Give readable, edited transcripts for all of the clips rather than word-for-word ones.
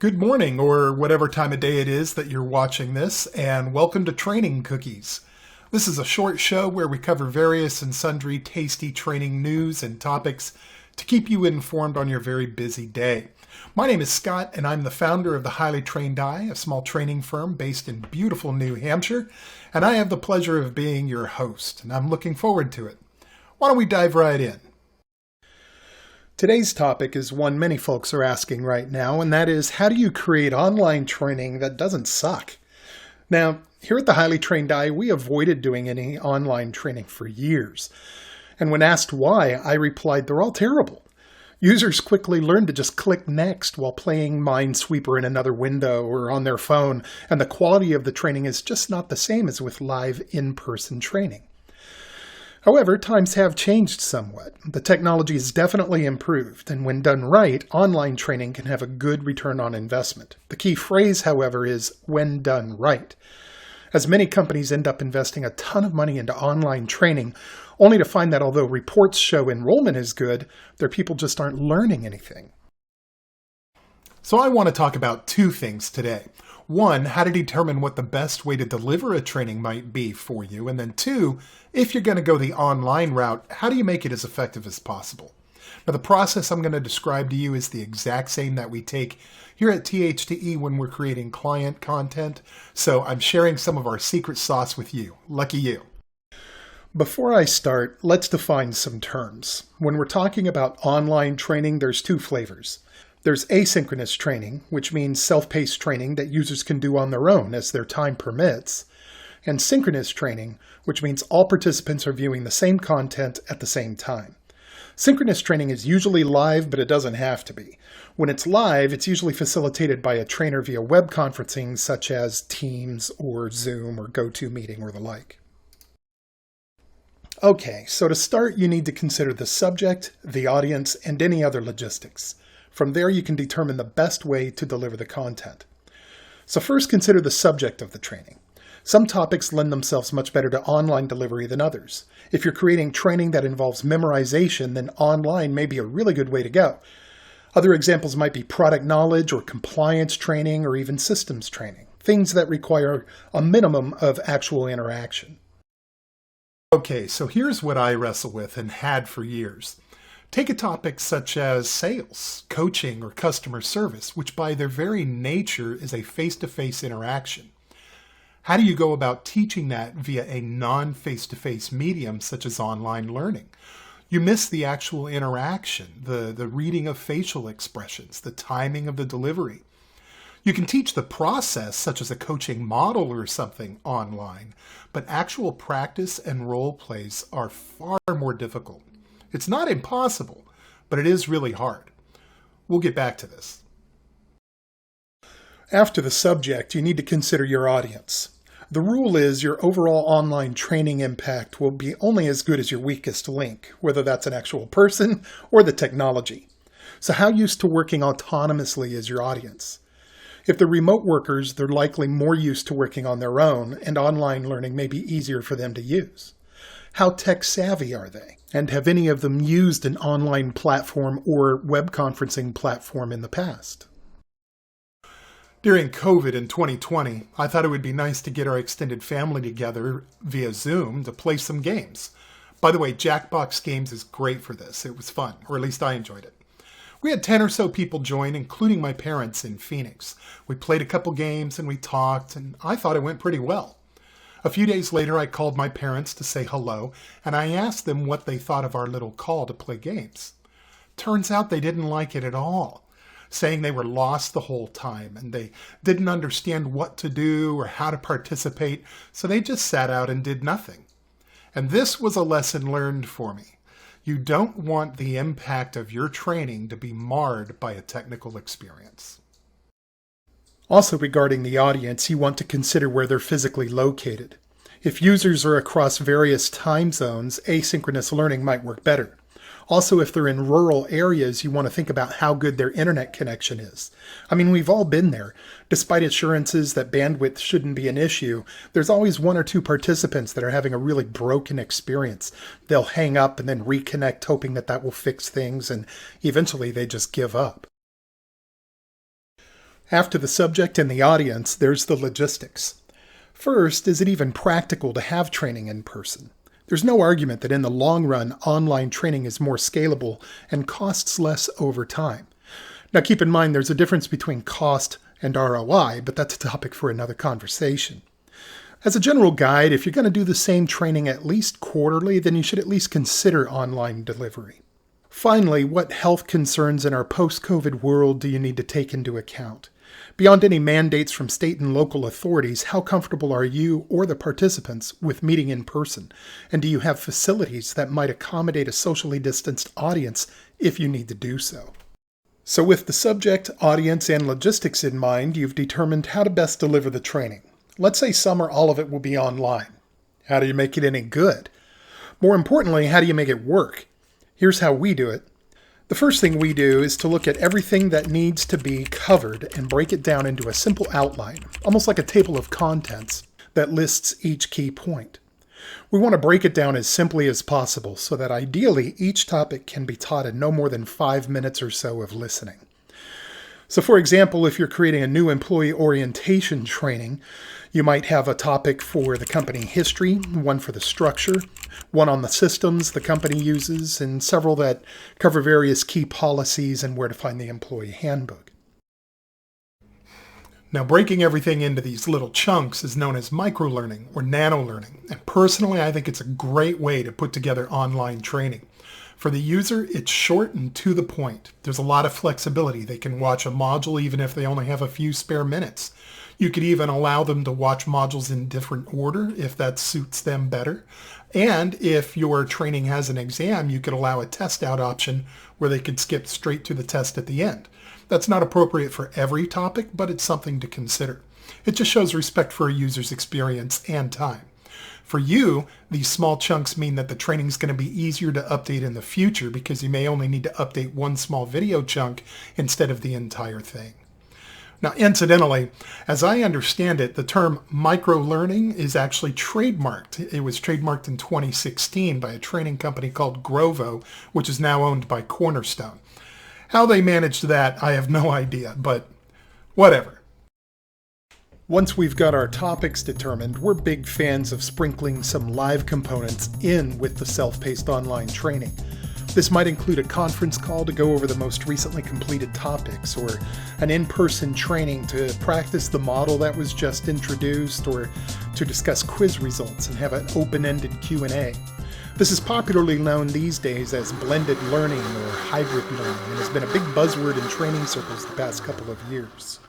Good morning, or whatever time of day it is that you're watching this, and welcome to Training Cookies. This is a short show where we cover various and sundry tasty training news and topics to keep you informed on your very busy day. My name is Scott, and I'm the founder of the Highly Trained Eye, a small training firm based in beautiful New Hampshire, and I have the pleasure of being your host, and I'm looking forward to it. Why don't we dive right in? Today's topic is one many folks are asking right now, and that is, how do you create online training that doesn't suck? Now, here at the Highly Trained Eye, we avoided doing any online training for years. And when asked why, I replied, they're all terrible. Users quickly learn to just click next while playing Minesweeper in another window or on their phone, and the quality of the training is just not the same as with live in-person training. However, times have changed somewhat. The technology has definitely improved, and when done right, online training can have a good return on investment. The key phrase, however, is when done right, as many companies end up investing a ton of money into online training, only to find that although reports show enrollment is good, their people just aren't learning anything. So I want to talk about two things today. One, how to determine what the best way to deliver a training might be for you. And then two, if you're going to go the online route, how do you make it as effective as possible? Now, the process I'm going to describe to you is the exact same that we take here at THTE when we're creating client content. So I'm sharing some of our secret sauce with you. Lucky you. Before I start, let's define some terms. When we're talking about online training, there's two flavors. There's asynchronous training, which means self-paced training that users can do on their own as their time permits, and synchronous training, which means all participants are viewing the same content at the same time. Synchronous training is usually live, but it doesn't have to be. When it's live, it's usually facilitated by a trainer via web conferencing such as Teams or Zoom or GoToMeeting or the like. Okay, so to start, you need to consider the subject, the audience, and any other logistics. From there, you can determine the best way to deliver the content. So first, consider the subject of the training. Some topics lend themselves much better to online delivery than others. If you're creating training that involves memorization, then online may be a really good way to go. Other examples might be product knowledge or compliance training or even systems training, things that require a minimum of actual interaction. Okay, so here's what I wrestle with and had for years. Take a topic such as sales, coaching, or customer service, which by their very nature is a face-to-face interaction. How do you go about teaching that via a non-face-to-face medium such as online learning? You miss the actual interaction, the reading of facial expressions, the timing of the delivery. You can teach the process, such as a coaching model or something, online, but actual practice and role plays are far more difficult. It's not impossible, but it is really hard. We'll get back to this. After the subject, you need to consider your audience. The rule is your overall online training impact will be only as good as your weakest link, whether that's an actual person or the technology. So how used to working autonomously is your audience? If they're remote workers, they're likely more used to working on their own, and online learning may be easier for them to use. How tech savvy are they? And have any of them used an online platform or web conferencing platform in the past? During COVID in 2020, I thought it would be nice to get our extended family together via Zoom to play some games. By the way, Jackbox Games is great for this. It was fun, or at least I enjoyed it. We had 10 or so people join, including my parents in Phoenix. We played a couple games and we talked, and I thought it went pretty well. A few days later, I called my parents to say hello, and I asked them what they thought of our little call to play games. Turns out they didn't like it at all, saying they were lost the whole time, and they didn't understand what to do or how to participate, so they just sat out and did nothing. And this was a lesson learned for me. You don't want the impact of your training to be marred by a technical experience. Also, regarding the audience, you want to consider where they're physically located. If users are across various time zones, asynchronous learning might work better. Also, if they're in rural areas, you want to think about how good their internet connection is. I mean, we've all been there. Despite assurances that bandwidth shouldn't be an issue, there's always one or two participants that are having a really broken experience. They'll hang up and then reconnect, hoping that will fix things, and eventually they just give up. After the subject and the audience, there's the logistics. First, is it even practical to have training in person? There's no argument that in the long run, online training is more scalable and costs less over time. Now keep in mind there's a difference between cost and ROI, but that's a topic for another conversation. As a general guide, if you're going to do the same training at least quarterly, then you should at least consider online delivery. Finally, what health concerns in our post-COVID world do you need to take into account? Beyond any mandates from state and local authorities, how comfortable are you or the participants with meeting in person? And do you have facilities that might accommodate a socially distanced audience if you need to do so? So with the subject, audience, and logistics in mind, you've determined how to best deliver the training. Let's say some or all of it will be online. How do you make it any good? More importantly, how do you make it work? Here's how we do it. The first thing we do is to look at everything that needs to be covered and break it down into a simple outline, almost like a table of contents that lists each key point. We want to break it down as simply as possible so that ideally each topic can be taught in no more than 5 minutes or so of listening. So for example, if you're creating a new employee orientation training, you might have a topic for the company history, one for the structure, one on the systems the company uses, and several that cover various key policies and where to find the employee handbook. Now, breaking everything into these little chunks is known as micro-learning or nano-learning. And personally, I think it's a great way to put together online training. For the user, it's short and to the point. There's a lot of flexibility. They can watch a module even if they only have a few spare minutes. You could even allow them to watch modules in different order if that suits them better. And if your training has an exam, you could allow a test out option where they could skip straight to the test at the end. That's not appropriate for every topic, but it's something to consider. It just shows respect for a user's experience and time. For you, these small chunks mean that the training is going to be easier to update in the future because you may only need to update one small video chunk instead of the entire thing. Now, incidentally, as I understand it, the term micro-learning is actually trademarked. It was trademarked in 2016 by a training company called Grovo, which is now owned by Cornerstone. How they managed that, I have no idea, but whatever. Once we've got our topics determined, we're big fans of sprinkling some live components in with the self-paced online training. This might include a conference call to go over the most recently completed topics, or an in-person training to practice the model that was just introduced, or to discuss quiz results and have an open-ended Q&A. This is popularly known these days as blended learning or hybrid learning and has been a big buzzword in training circles the past couple of years.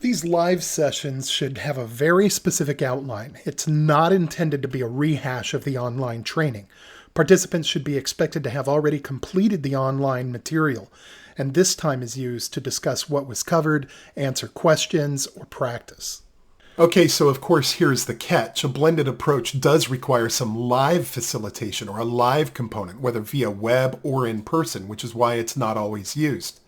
These live sessions should have a very specific outline. It's not intended to be a rehash of the online training. Participants should be expected to have already completed the online material, and this time is used to discuss what was covered, answer questions, or practice. Okay, so of course here's the catch. A blended approach does require some live facilitation or a live component, whether via web or in person, which is why it's not always used.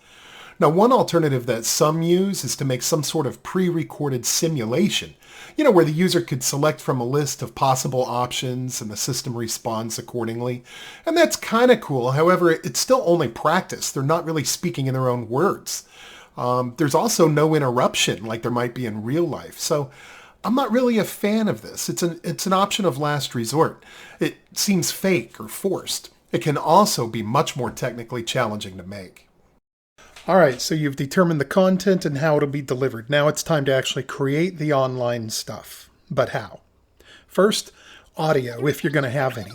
Now, one alternative that some use is to make some sort of pre-recorded simulation, where the user could select from a list of possible options and the system responds accordingly. And that's kind of cool. However, it's still only practice. They're not really speaking in their own words. There's also no interruption like there might be in real life. So I'm not really a fan of this. It's an option of last resort. It seems fake or forced. It can also be much more technically challenging to make. All right, so you've determined the content and how it'll be delivered. Now it's time to actually create the online stuff. But how? First, audio, if you're going to have any.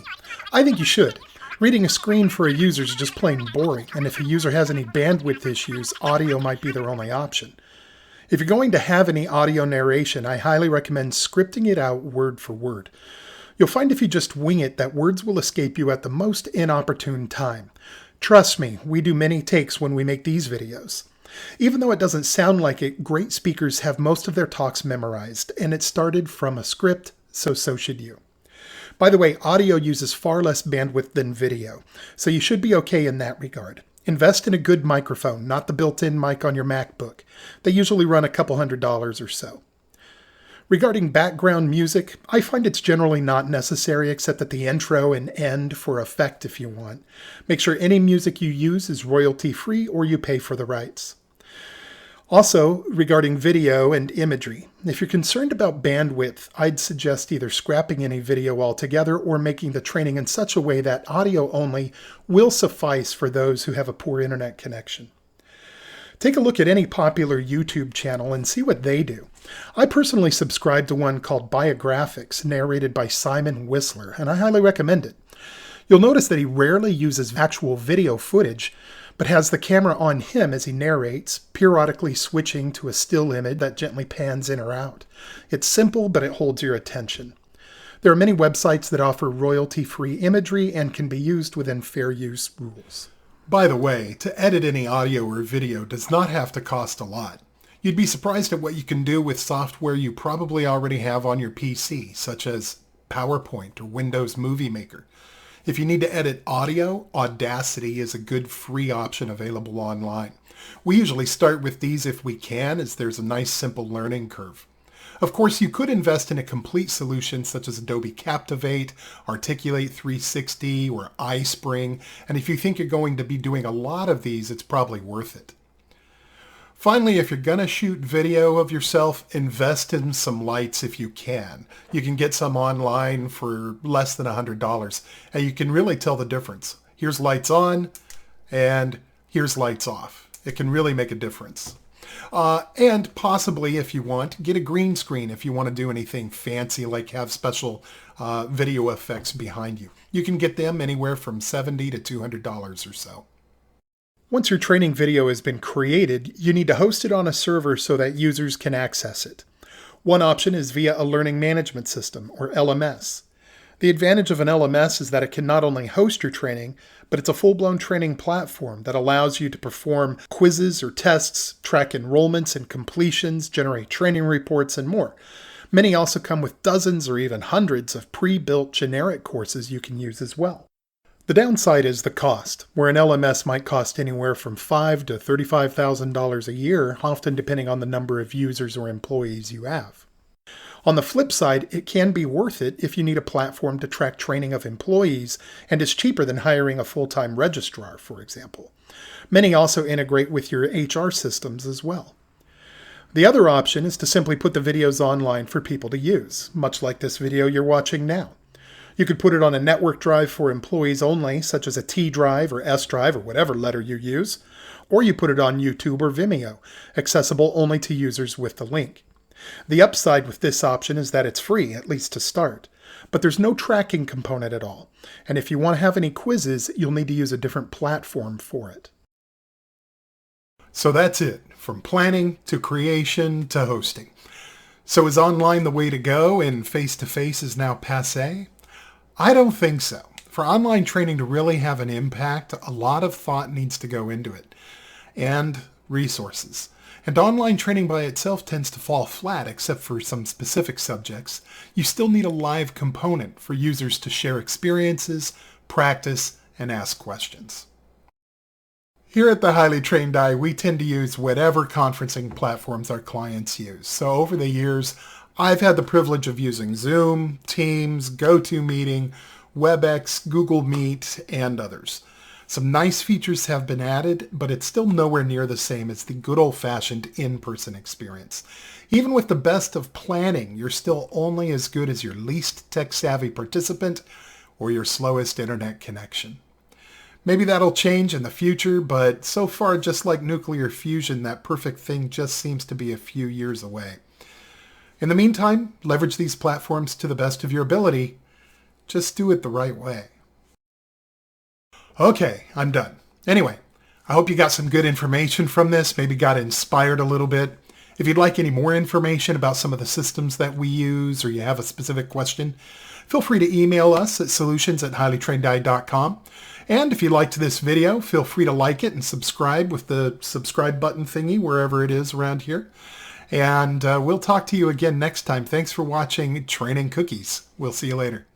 I think you should. Reading a screen for a user is just plain boring, and if a user has any bandwidth issues, audio might be their only option. If you're going to have any audio narration, I highly recommend scripting it out word for word. You'll find if you just wing it that words will escape you at the most inopportune time. Trust me, we do many takes when we make these videos. Even though it doesn't sound like it, great speakers have most of their talks memorized, and it started from a script, so should you. By the way, audio uses far less bandwidth than video, so you should be okay in that regard. Invest in a good microphone, not the built-in mic on your MacBook. They usually run a couple $100s or so. Regarding background music, I find it's generally not necessary except at the intro and end for effect if you want. Make sure any music you use is royalty-free or you pay for the rights. Also, regarding video and imagery, if you're concerned about bandwidth, I'd suggest either scrapping any video altogether or making the training in such a way that audio only will suffice for those who have a poor internet connection. Take a look at any popular YouTube channel and see what they do. I personally subscribe to one called Biographics, narrated by Simon Whistler, and I highly recommend it. You'll notice that he rarely uses actual video footage, but has the camera on him as he narrates, periodically switching to a still image that gently pans in or out. It's simple, but it holds your attention. There are many websites that offer royalty-free imagery and can be used within fair use rules. By the way, to edit any audio or video does not have to cost a lot. You'd be surprised at what you can do with software you probably already have on your PC, such as PowerPoint or Windows Movie Maker. If you need to edit audio, Audacity is a good free option available online. We usually start with these if we can, as there's a nice simple learning curve. Of course, you could invest in a complete solution such as Adobe Captivate, Articulate 360, or iSpring, and if you think you're going to be doing a lot of these, it's probably worth it. Finally, if you're going to shoot video of yourself, invest in some lights if you can. You can get some online for less than $100, and you can really tell the difference. Here's lights on, and here's lights off. It can really make a difference. And possibly, if you want, get a green screen if you want to do anything fancy, like have special video effects behind you. You can get them anywhere from $70 to $200 or so. Once your training video has been created, you need to host it on a server so that users can access it. One option is via a learning management system, or LMS. The advantage of an LMS is that it can not only host your training, but it's a full-blown training platform that allows you to perform quizzes or tests, track enrollments and completions, generate training reports, and more. Many also come with dozens or even hundreds of pre-built generic courses you can use as well. The downside is the cost, where an LMS might cost anywhere from $5,000 to $35,000 a year, often depending on the number of users or employees you have. On the flip side, it can be worth it if you need a platform to track training of employees and is cheaper than hiring a full-time registrar, for example. Many also integrate with your HR systems as well. The other option is to simply put the videos online for people to use, much like this video you're watching now. You could put it on a network drive for employees only, such as a T drive or S drive or whatever letter you use, or you put it on YouTube or Vimeo, accessible only to users with the link. The upside with this option is that it's free, at least to start, but there's no tracking component at all, and if you want to have any quizzes, you'll need to use a different platform for it. So that's it, from planning to creation to hosting. So is online the way to go and face-to-face is now passé? I don't think so. For online training to really have an impact, a lot of thought needs to go into it, and resources. And online training by itself tends to fall flat, except for some specific subjects. You still need a live component for users to share experiences, practice, and ask questions. Here at the Highly Trained Eye, we tend to use whatever conferencing platforms our clients use. So over the years, I've had the privilege of using Zoom, Teams, GoToMeeting, WebEx, Google Meet, and others. Some nice features have been added, but it's still nowhere near the same as the good old-fashioned in-person experience. Even with the best of planning, you're still only as good as your least tech-savvy participant or your slowest internet connection. Maybe that'll change in the future, but so far, just like nuclear fusion, that perfect thing just seems to be a few years away. In the meantime, leverage these platforms to the best of your ability. Just do it the right way. Okay, I'm done. Anyway, I hope you got some good information from this, maybe got inspired a little bit. If you'd like any more information about some of the systems that we use, or you have a specific question, feel free to email us at solutions@highlytrainedeye.com. And if you liked this video, feel free to like it and subscribe with the subscribe button thingy wherever it is around here. And we'll talk to you again next time. Thanks for watching Training Cookies. We'll see you later.